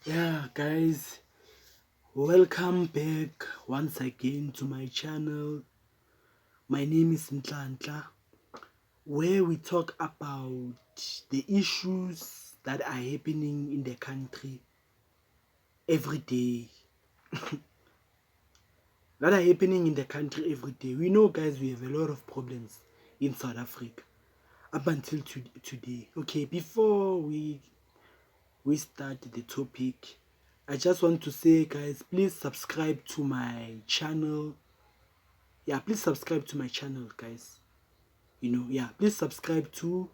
Yeah, guys, welcome back once again to my channel. My name is Ntlantla, where we talk about the issues that are happening in the country every day. That are happening in the country every day. We know, guys, we have a lot of problems in South Africa up until today. Okay, before we start the topic, I just want to say, guys, please subscribe to my channel. Yeah, please subscribe to my channel, guys. Yeah, please subscribe to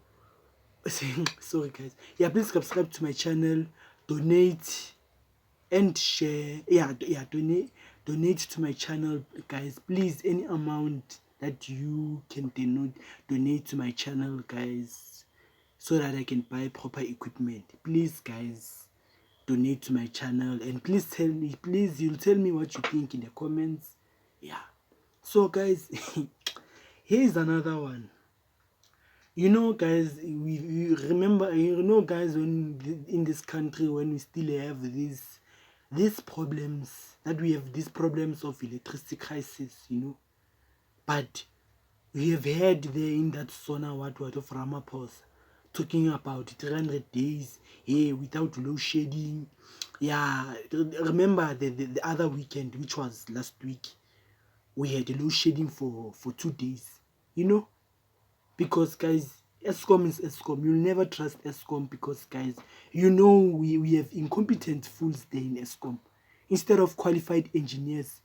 sorry, guys. Yeah, please subscribe to my channel, donate and share. Yeah, donate to my channel, guys. Please, any amount that you can donate to my channel, guys, so that I can buy proper equipment. Please, guys, donate to my channel, and please you'll tell me what you think in the comments. Yeah, so, guys, here's another one. Guys, we remember, guys, when in this country, when we still have these problems, that we have these problems of electricity crisis, but we have heard there in that Sona what of Ramaphosa talking about 300 days without load shedding. Yeah, remember the other weekend, which was last week, we had load shedding for 2 days, because, guys, Eskom is Eskom. You'll never trust Eskom because, guys, we have incompetent fools there in Eskom instead of qualified engineers,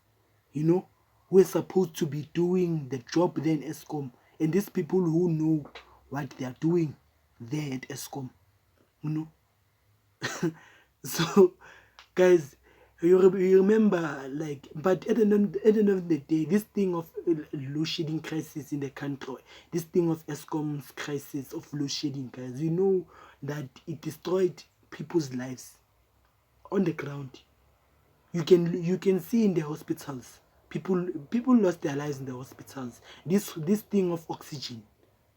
who are supposed to be doing the job there in Eskom, and these people who know what they are doing there at Eskom, you know. So, guys, you remember, like, but at the end of the day, this thing of load shedding crisis in the country, this thing of Eskom's crisis of load shedding, guys, that it destroyed people's lives on the ground. You can see in the hospitals, people lost their lives in the hospitals. This thing of oxygen,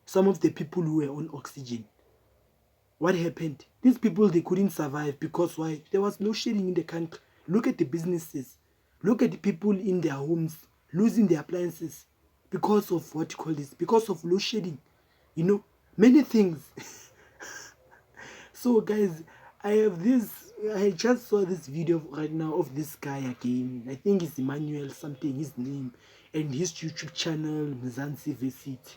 some of the people who were on oxygen, what happened? These people, they couldn't survive because why? There was no shedding in the country. Look at the businesses. Look at the people in their homes losing their appliances because of what you call this, because of load shedding. Many things. So, guys, I just saw this video right now of this guy again. I think it's Emmanuel something, his name, and his YouTube channel, Mzansi Visit.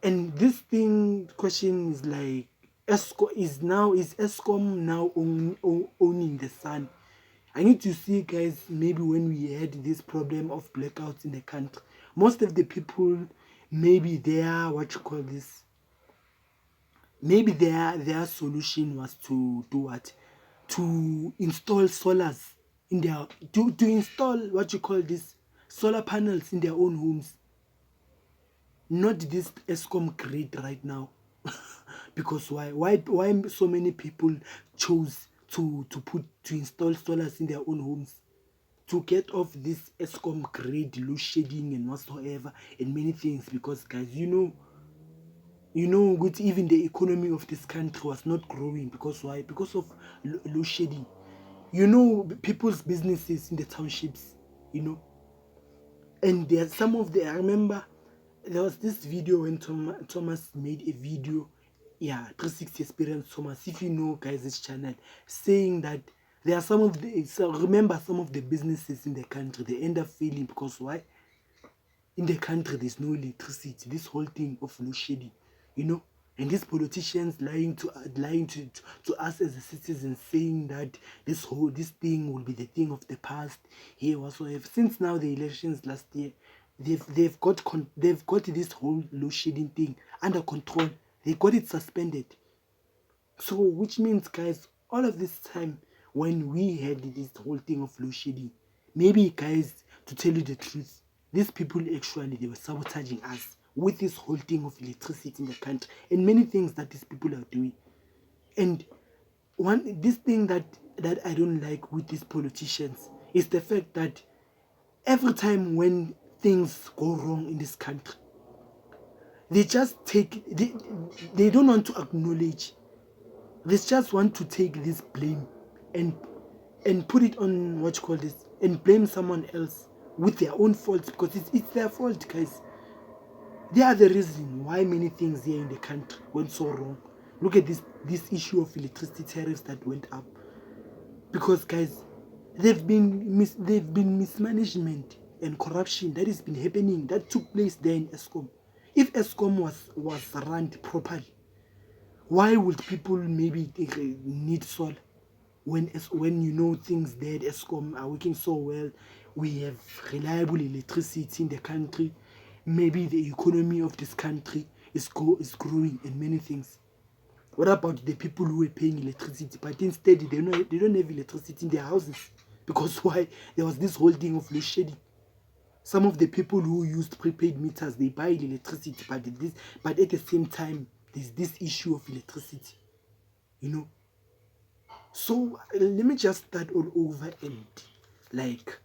And this thing question is like, is Eskom now owning the sun? I need to see, guys, maybe when we had this problem of blackouts in the country, most of the people, maybe what you call this, maybe their solution was to do what? To install solars in their, to install what you call this, solar panels in their own homes, not this Eskom grid right now. Because why so many people chose to install solars in their own homes, to get off this Eskom grid, load shedding and whatsoever, and many things. Because, guys, good, even the economy of this country was not growing. Because why? Because of load shedding. People's businesses in the townships, and there are some of the, I remember there was this video when Thomas made a video, yeah, 360 Experience Thomas, if you know, guys, this channel, saying that there are remember some of the businesses in the country, they end up failing because why? In the country there's no electricity, this whole thing of load shedding, and these politicians lying to us as a citizens, saying that this thing will be the thing of the past here whatsoever. Since now the elections last year, they've got this whole load shedding thing under control. They got it suspended. So, which means, guys, all of this time when we had this whole thing of load shedding, maybe, guys, to tell you the truth, these people actually, they were sabotaging us with this whole thing of electricity in the country and many things that these people are doing. And this thing that I don't like with these politicians is the fact that every time when things go wrong in this country, they just they don't want to acknowledge. They just want to take this blame and put it on what you call this, and blame someone else with their own fault, because it's their fault, guys. They are the reason why many things here in the country went so wrong. Look at this issue of electricity tariffs that went up, because, guys, they've been mismanagement and corruption that has been happening, that took place there in Eskom. If Eskom was run properly, why would people maybe need solar when things there at Eskom are working so well? We have reliable electricity in the country. Maybe the economy of this country is growing and many things. What about the people who are paying electricity, but instead they don't have electricity in their houses? Because why? There was this whole thing of load shedding. Some of the people who used prepaid meters, they buy electricity, but at the same time, there's this issue of electricity. So let me just start all over and like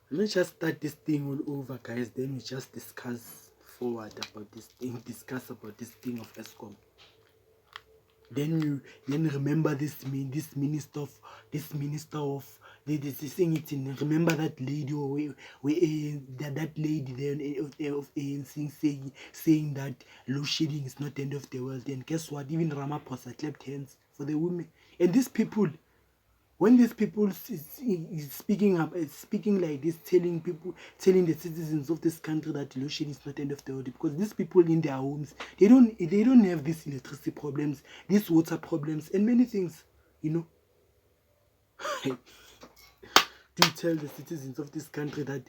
let me just start this thing all over, guys. Then we just discuss forward about this thing, this thing of Eskom. Then remember this minister of this thing. It in, remember that lady that lady there of ANC saying that load shedding is not the end of the world. And guess what? Even Ramaphosa clapped hands for the women. And these people, when these people is speaking like this, telling the citizens of this country that load shedding is not the end of the world, because these people in their homes, they don't have these electricity problems, these water problems, and many things. Do you tell the citizens of this country that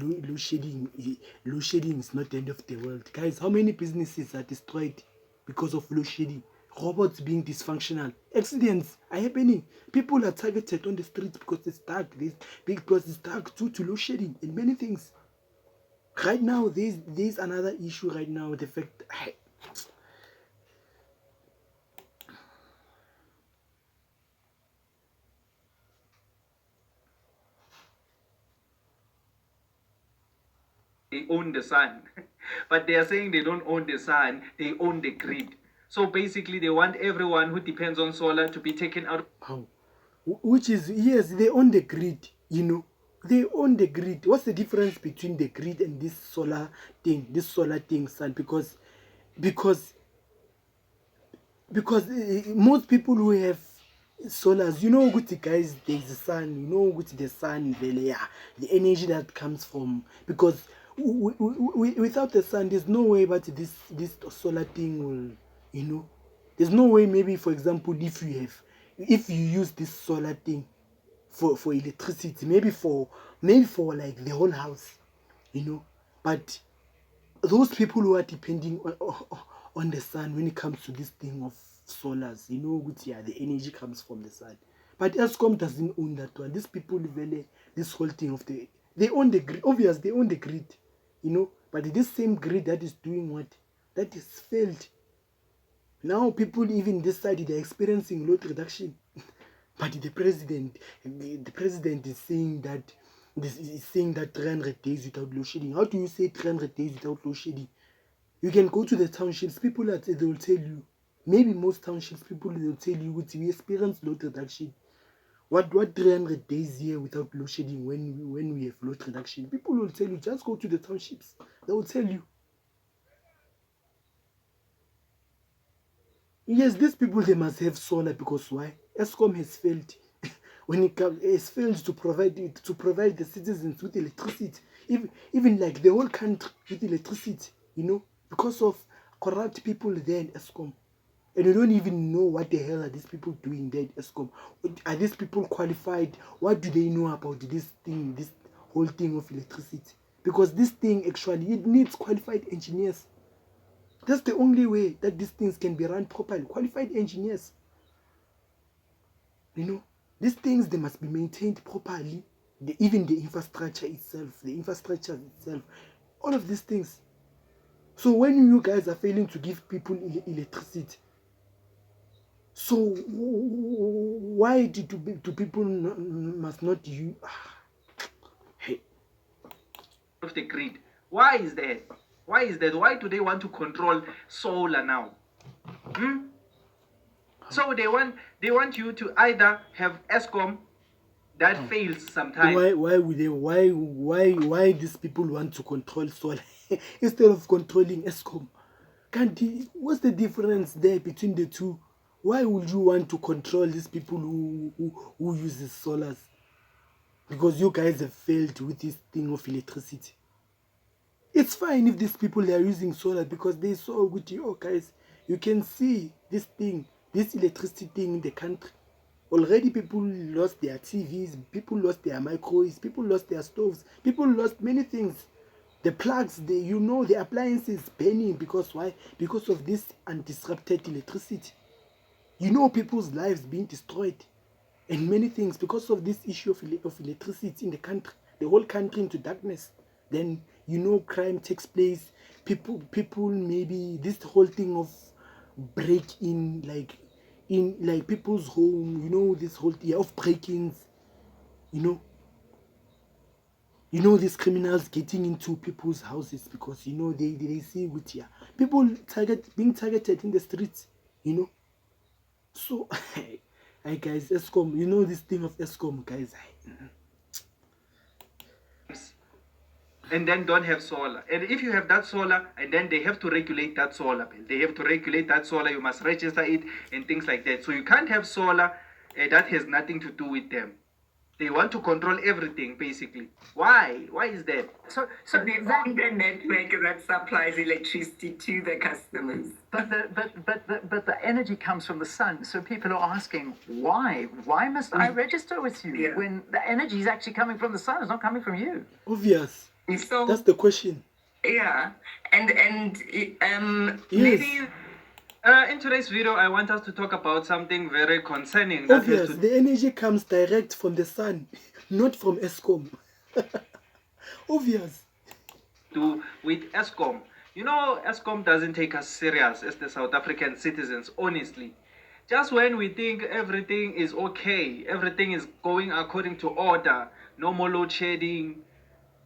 load shedding is not the end of the world? Guys, how many businesses are destroyed because of load shedding? Robots being dysfunctional, accidents are happening, people are targeted on the streets because it's dark, because it's dark due to load shedding and many things. Right now, there's another issue right now, the fact they own the sun. But they are saying they don't own the sun, they own the grid. So basically, they want everyone who depends on solar to be taken out. Which is, yes, they own the grid, They own the grid. What's the difference between the grid and this solar thing, son? Because most people who have solars, good, guys, there's the sun, good, the sun, the energy that comes from, because without the sun, there's no way but this solar thing will, there's no way. Maybe, for example, if you use this solar thing for electricity, maybe for like the whole house, but those people who are depending on the sun when it comes to this thing of solars, the energy comes from the sun. But Eskom doesn't own that one. These people, this whole thing of they own the grid. Obviously, they own the grid, But this same grid that is doing what? That is failed. Now people even this side, they're experiencing load reduction. But the president is saying that 300 days without load shedding. How do you say 300 days without load shedding? You can go to the townships, they will tell you. Maybe most townships, people, they will tell you, we experience load reduction. What 300 days here without load shedding when we have load reduction? People will tell you, just go to the townships. They will tell you. Yes, these people, they must have solar, because why? Eskom has failed. Has failed to provide the citizens with electricity, even like the whole country with electricity, because of corrupt people there in Eskom. And you don't even know what the hell are these people doing there at Eskom. Are these people qualified? What do they know about this whole thing of electricity? Because this thing, actually, it needs qualified engineers. That's the only way that these things can be run properly. Qualified engineers. These things, they must be maintained properly. Even the infrastructure itself. All of these things. So when you guys are failing to give people electricity, so why do people must not use? Hey, of the grid. Why is that? Why is that? Why do they want to control solar now? So they want you to either have Eskom that fails sometimes. Why would they? Why these people want to control solar instead of controlling Eskom? What's the difference there between the two? Why would you want to control these people who uses solars? Because you guys have failed with this thing of electricity. It's fine if these people are using solar because they saw with you guys. You can see this thing, this electricity thing in the country. Already people lost their TVs, people lost their microwaves, people lost their stoves, people lost many things. The plugs, the appliances burning because why? Because of this undisrupted electricity. People's lives being destroyed and many things because of this issue of electricity in the country, the whole country into darkness. Then crime takes place. People maybe this whole thing of break in in people's home, this whole thing of break-ins, these criminals getting into people's houses because they see with people being targeted in the streets, So hi guys, Eskom, this thing of Eskom, guys. And then don't have solar. And if you have that solar, and then they have to regulate that solar. They have to regulate that solar. You must register it and things like that. So you can't have solar that has nothing to do with them. They want to control everything, basically. Why? Why is that? So they own the network that supplies electricity to the customers. But the energy comes from the sun. So people are asking, why? Why must I register with you when the energy is actually coming from the sun? It's not coming from you. Obvious. So that's the question. Yeah, and yes. Maybe. In today's video, I want us to talk about something very concerning. Obvious. The energy comes direct from the sun, not from Eskom. Obvious. With Eskom. Eskom doesn't take us serious as the South African citizens, honestly. Just when we think everything is okay, everything is going according to order, no more load shedding,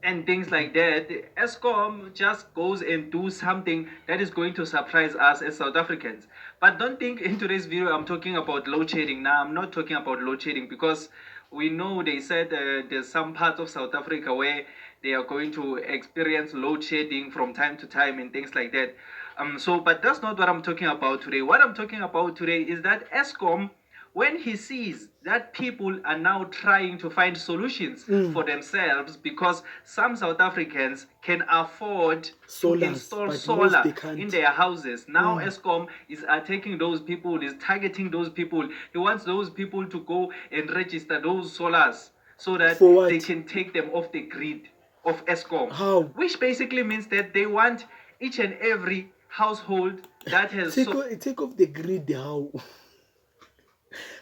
and things like that, Eskom just goes and do something that is going to surprise us as South Africans. But don't think in today's video I'm talking about load shedding. Now, I'm not talking about load shedding because we know they said there's some parts of South Africa where they are going to experience load shedding from time to time and things like that. But that's not what I'm talking about today. What I'm talking about today is that Eskom, when he sees that people are now trying to find solutions for themselves because some South Africans can afford to install solar in their houses. Now Eskom is attacking those people, is targeting those people. He wants those people to go and register those solars so that they can take them off the grid of Eskom. How? Which basically means that they want each and every household that has... Take off the grid how?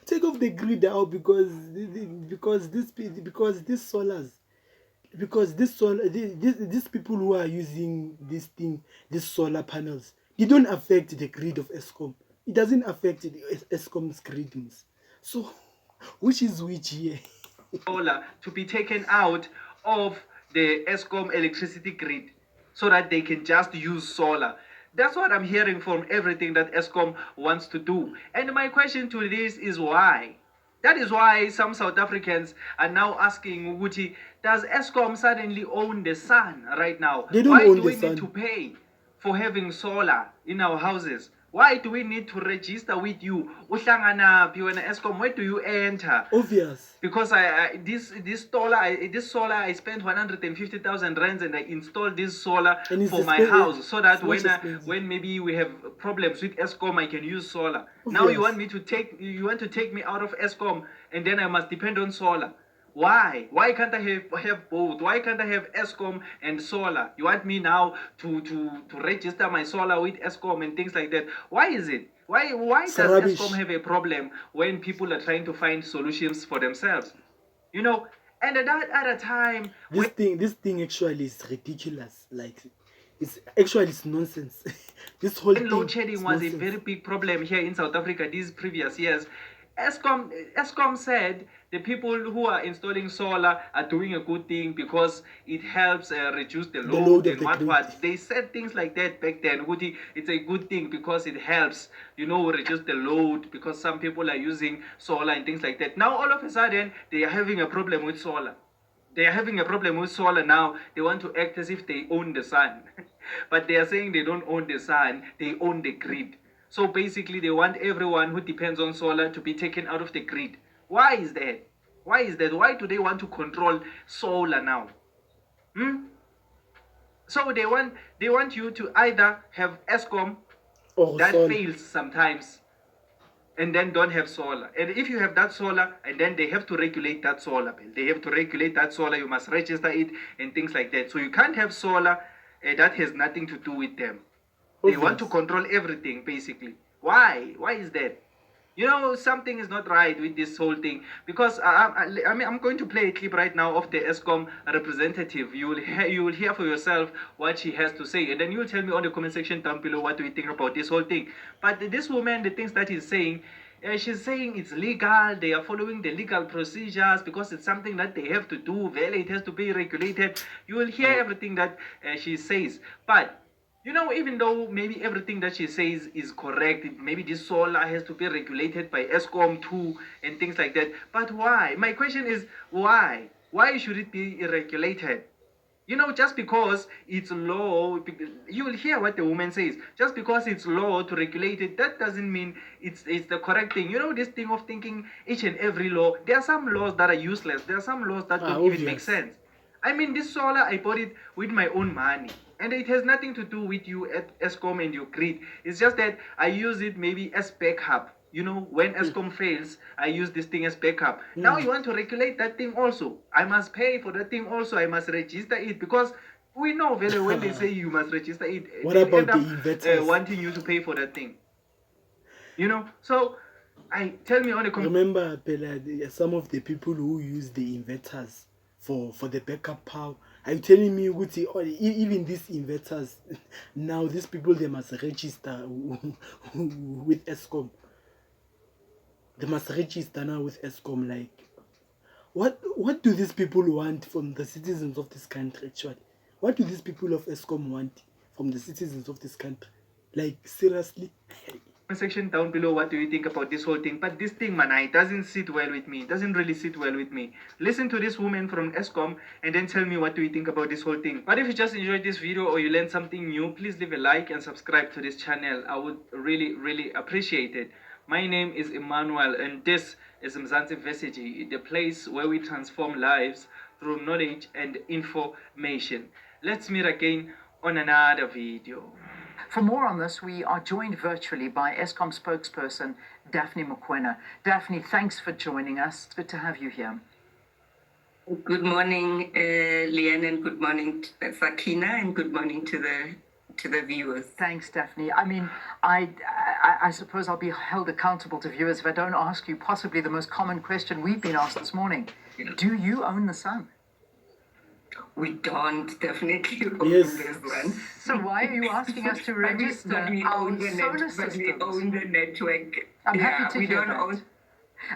Take off the grid out because these people who are using these solar panels, they don't affect the grid of Eskom. It doesn't affect Eskom's grid. So which is which here? Solar to be taken out of the Eskom electricity grid so that they can just use solar. That's what I'm hearing from everything that Eskom wants to do. And my question to this is why? That is why some South Africans are now asking, Wuti, does Eskom suddenly own the sun right now? They don't why own do the we sun. need to pay for having solar in our houses? Why do we need to register with you? Eskom, where do you enter? Obvious. Because this solar I spent 150,000 rands and I installed this solar for my house so that when maybe we have problems with Eskom I can use solar. Obvious. Now you want to take me out of Eskom and then I must depend on solar. Why? Why can't I have both? Why can't I have Eskom and solar? You want me now to register my solar with Eskom and things like that? Why is it? Why does Eskom have a problem when people are trying to find solutions for themselves? And at that other time... This thing actually is ridiculous. It's nonsense. This whole thing... Load shedding was a very big problem here in South Africa these previous years. Eskom said the people who are installing solar are doing a good thing because it helps reduce the load, load of and the grid. what. They said things like that back then. It's a good thing because it helps, reduce the load because some people are using solar and things like that. Now all of a sudden they are having a problem with solar. They are having a problem with solar now. They want to act as if they own the sun. But they are saying they don't own the sun, they own the grid. So basically, they want everyone who depends on solar to be taken out of the grid. Why is that? Why is that? Why do they want to control solar now? So they want you to either have Eskom Or that solar. fails sometimes, and then don't have solar. And if you have that solar, and then they have to regulate that solar bill. They have to regulate that solar. You must register it and things like that. So you can't have solar that has nothing to do with them. They want to control everything, basically. Why? Why is that? Something is not right with this whole thing, because I'm going to play a clip right now of the Eskom representative. You will hear for yourself what she has to say, and then you will tell me on the comment section down below what do you think about this whole thing. But this woman, the things that she's saying it's legal. They are following the legal procedures because it's something that they have to do. It has to be regulated. You will hear everything that she says, but even though maybe everything that she says is correct, maybe this solar has to be regulated by Eskom too and things like that. But why? My question is why? Why should it be regulated? Just because it's law, you will hear what the woman says. Just because it's law to regulate it, that doesn't mean it's the correct thing. This thing of thinking each and every law, there are some laws that are useless. There are some laws that don't even make sense. I mean, this solar, I bought it with my own money. And it has nothing to do with you at Eskom and your grid. It's just that I use it maybe as backup. When Eskom fails, I use this thing as backup. Now you want to regulate that thing also. I must pay for that thing also. I must register it because we know very when they say you must register it, what they about end the up inverters? wanting you to pay for that thing. So tell me on the comment. Remember, Pela, some of the people who use the inverters for the backup power, are you telling me even these inverters now these people, they must register with Eskom? They must register now with Eskom. Like, what do these people want from the citizens of this country actually? What do these people of Eskom want from the citizens of this country? Like, seriously? Section down below, what do you think about this whole thing? But this thing, man, it doesn't sit well with me. It doesn't really sit well with me. Listen to this woman from Eskom and then tell me what do you think about this whole thing. But if you just enjoyed this video or you learned something new, please leave a like and subscribe to this channel. I would really appreciate it. My name is Emmanuel and this is Mzansi Vesiji, the place where we transform lives through knowledge and information. Let's meet again on another video. For more on this, we are joined virtually by Eskom spokesperson Daphne Mokoena. Daphne, thanks for joining us. It's good to have you here. Good morning, Leanne, and good morning, Sakina, and good morning to the viewers. Thanks, Daphne. I mean, I suppose I'll be held accountable to viewers if I don't ask you possibly the most common question we've been asked this morning. Yeah. Do you own the sun? We don't definitely own this one. So why are you asking us to register our solar systems? But we own the network. I'm happy to hear that.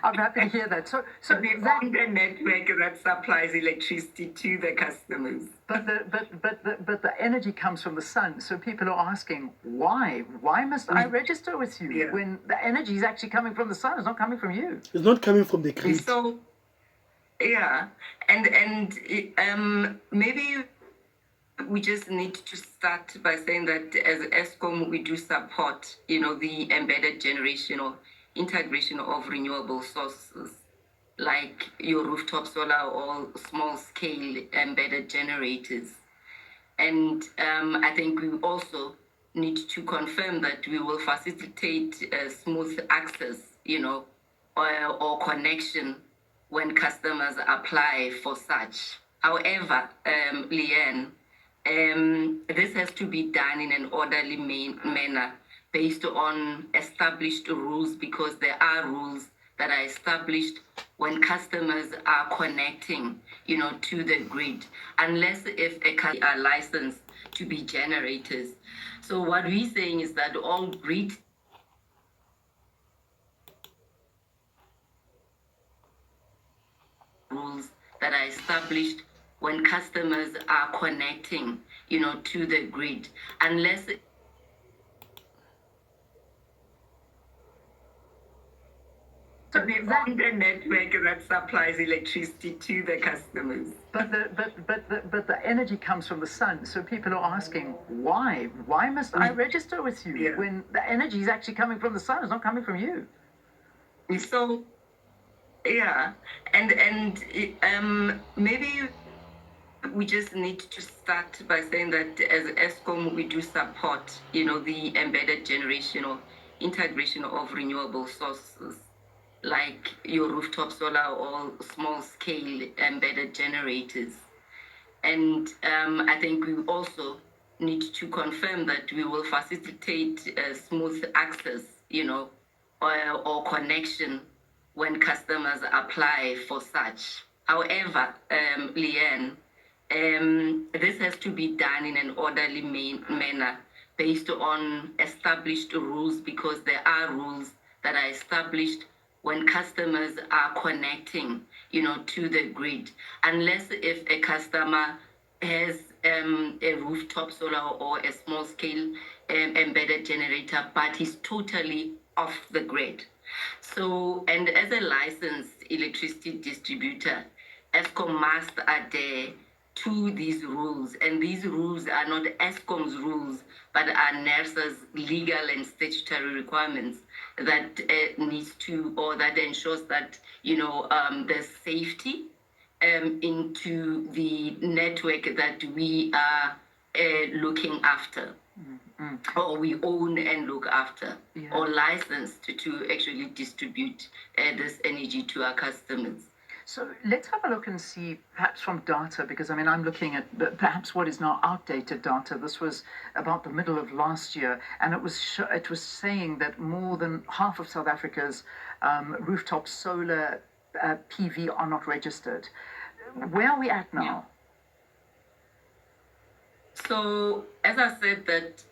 I'm happy to hear that. So we own the network that supplies electricity to the customers. But the energy comes from the sun. So people are asking, why? Why must I register with you when the energy is actually coming from the sun? It's not coming from you. It's not coming from the grid. So, yeah, and maybe we just need to start by saying that as Eskom, we do support, the embedded generation or integration of renewable sources like your rooftop solar or small-scale embedded generators. And I think we also need to confirm that we will facilitate smooth access, or connection when customers apply for such. However, Leanne, this has to be done in an orderly manner based on established rules, because there are rules that are established when customers are connecting, to the grid, unless if a customer are licensed to be generators. So what we're saying is that all grid rules that are established when customers are connecting, to the grid, unless so they own the network that supplies electricity to the customers. But the energy comes from the sun. So people are asking, why? Why must I register with you when the energy is actually coming from the sun? It's not coming from you. So, yeah, and maybe we just need to start by saying that as Eskom, we do support, the embedded generation or integration of renewable sources, like your rooftop solar or small scale embedded generators. And I think we also need to confirm that we will facilitate smooth access, or connection when customers apply for such. However, Leanne, this has to be done in an orderly manner based on established rules, because there are rules that are established when customers are connecting, to the grid. Unless if a customer has a rooftop solar or a small scale embedded generator, but he's totally off the grid. So, and as a licensed electricity distributor, Eskom must adhere to these rules, and these rules are not Eskom's rules, but are NERSA's legal and statutory requirements that needs to, or that ensures that there's safety into the network that we are looking after. Or we own and look after, or licensed to actually distribute this energy to our customers. So let's have a look and see, perhaps from data, because I'm looking at perhaps what is now outdated data. This was about the middle of last year, and it was saying that more than half of South Africa's rooftop solar PV are not registered. Where are we at now? Yeah. So, as I said, that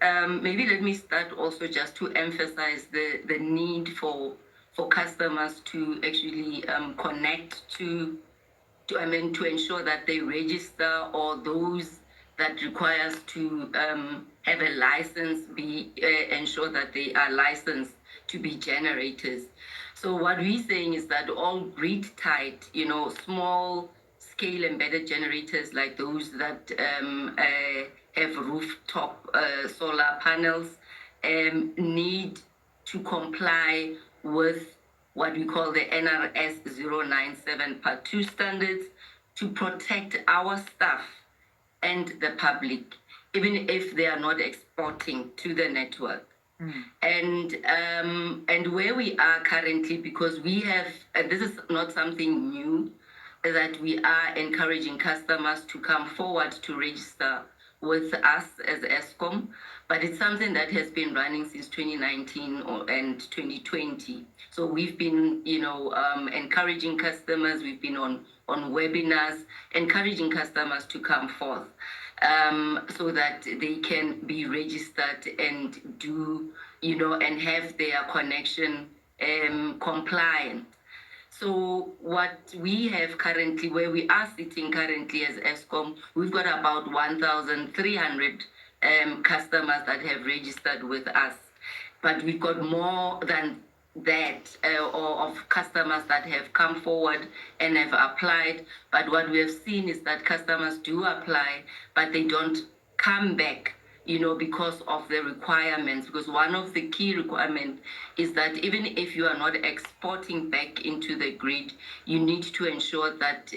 maybe let me start also just to emphasize the need for customers to actually connect to ensure that they register, or those that requires to have a license ensure that they are licensed to be generators. So what we're saying is that all grid tied, small scale embedded generators, like those that have rooftop solar panels, need to comply with what we call the NRS 097 Part 2 standards to protect our staff and the public, even if they are not exporting to the network. And where we are currently, because we have, and this is not something new, that we are encouraging customers to come forward to register with us as Eskom, but it's something that has been running since 2019 and 2020. So we've been, encouraging customers. We've been on webinars, encouraging customers to come forth, so that they can be registered and do, and have their connection compliant. So what we have currently, where we are sitting currently as Eskom, we've got about 1,300 customers that have registered with us. But we've got more than that, or of customers that have come forward and have applied. But what we have seen is that customers do apply, but they don't come back, because of the requirements. Because one of the key requirements is that even if you are not exporting back into the grid, you need to ensure that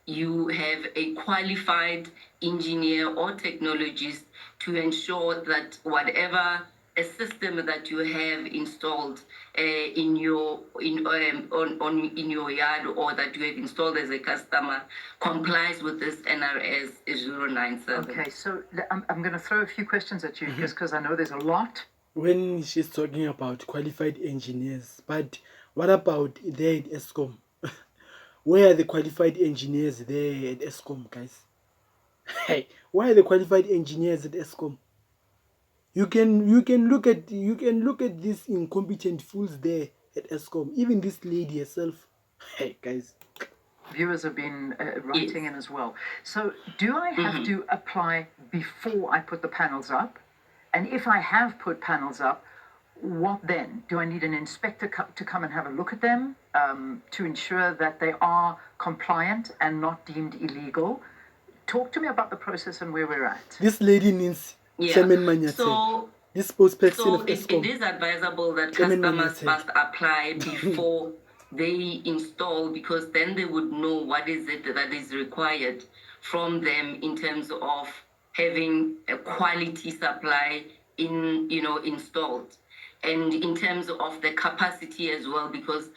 you have a qualified engineer or technologist to ensure that whatever a system that you have installed in your yard, or that you have installed as a customer, complies with this NRS 097. Okay, so I'm going to throw a few questions at you, because I know there's a lot. When she's talking about qualified engineers, but what about there at Eskom? Where are the qualified engineers there at Eskom, guys? Hey, why are the qualified engineers at Eskom? You can look at these incompetent fools there at Eskom. Even this lady herself. Hey guys, viewers have been writing in as well. So do I have to apply before I put the panels up? And if I have put panels up, what then? Do I need an inspector to come and have a look at them to ensure that they are compliant and not deemed illegal? Talk to me about the process and where we're at. This lady needs Chairman Manyathela. So, this spokesperson so of it Eskom. is advisable that Chairman customers Manyathela. must apply before they install, because then they would know what is it that is required from them in terms of having a quality supply installed, and in terms of the capacity as well, because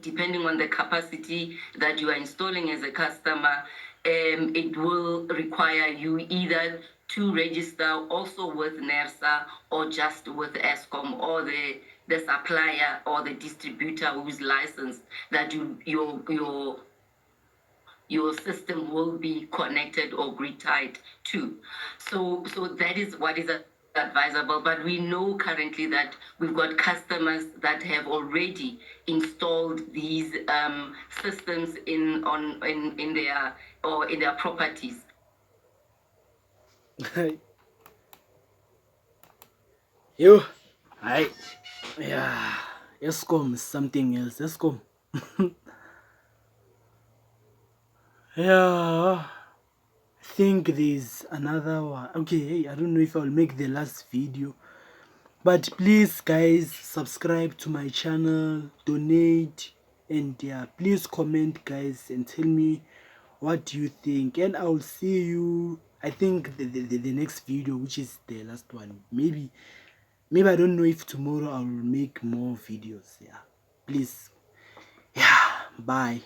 depending on the capacity that you are installing as a customer, it will require you either to register also with NERSA or just with Eskom or the supplier or the distributor who's licensed, that your system will be connected or grid tied to. So that is what is advisable. But we know currently that we've got customers that have already installed these systems in their properties. Yo, hi. Yeah, Eskom is something else. Eskom. Yeah, I think there's another one. Okay, I don't know if I'll make the last video, but please guys, subscribe to my channel, donate, and yeah, please comment guys and tell me what you think, and I'll see you, I think the next video, which is the last one. Maybe I don't know if tomorrow I'll make more videos. Yeah, please. Yeah, bye.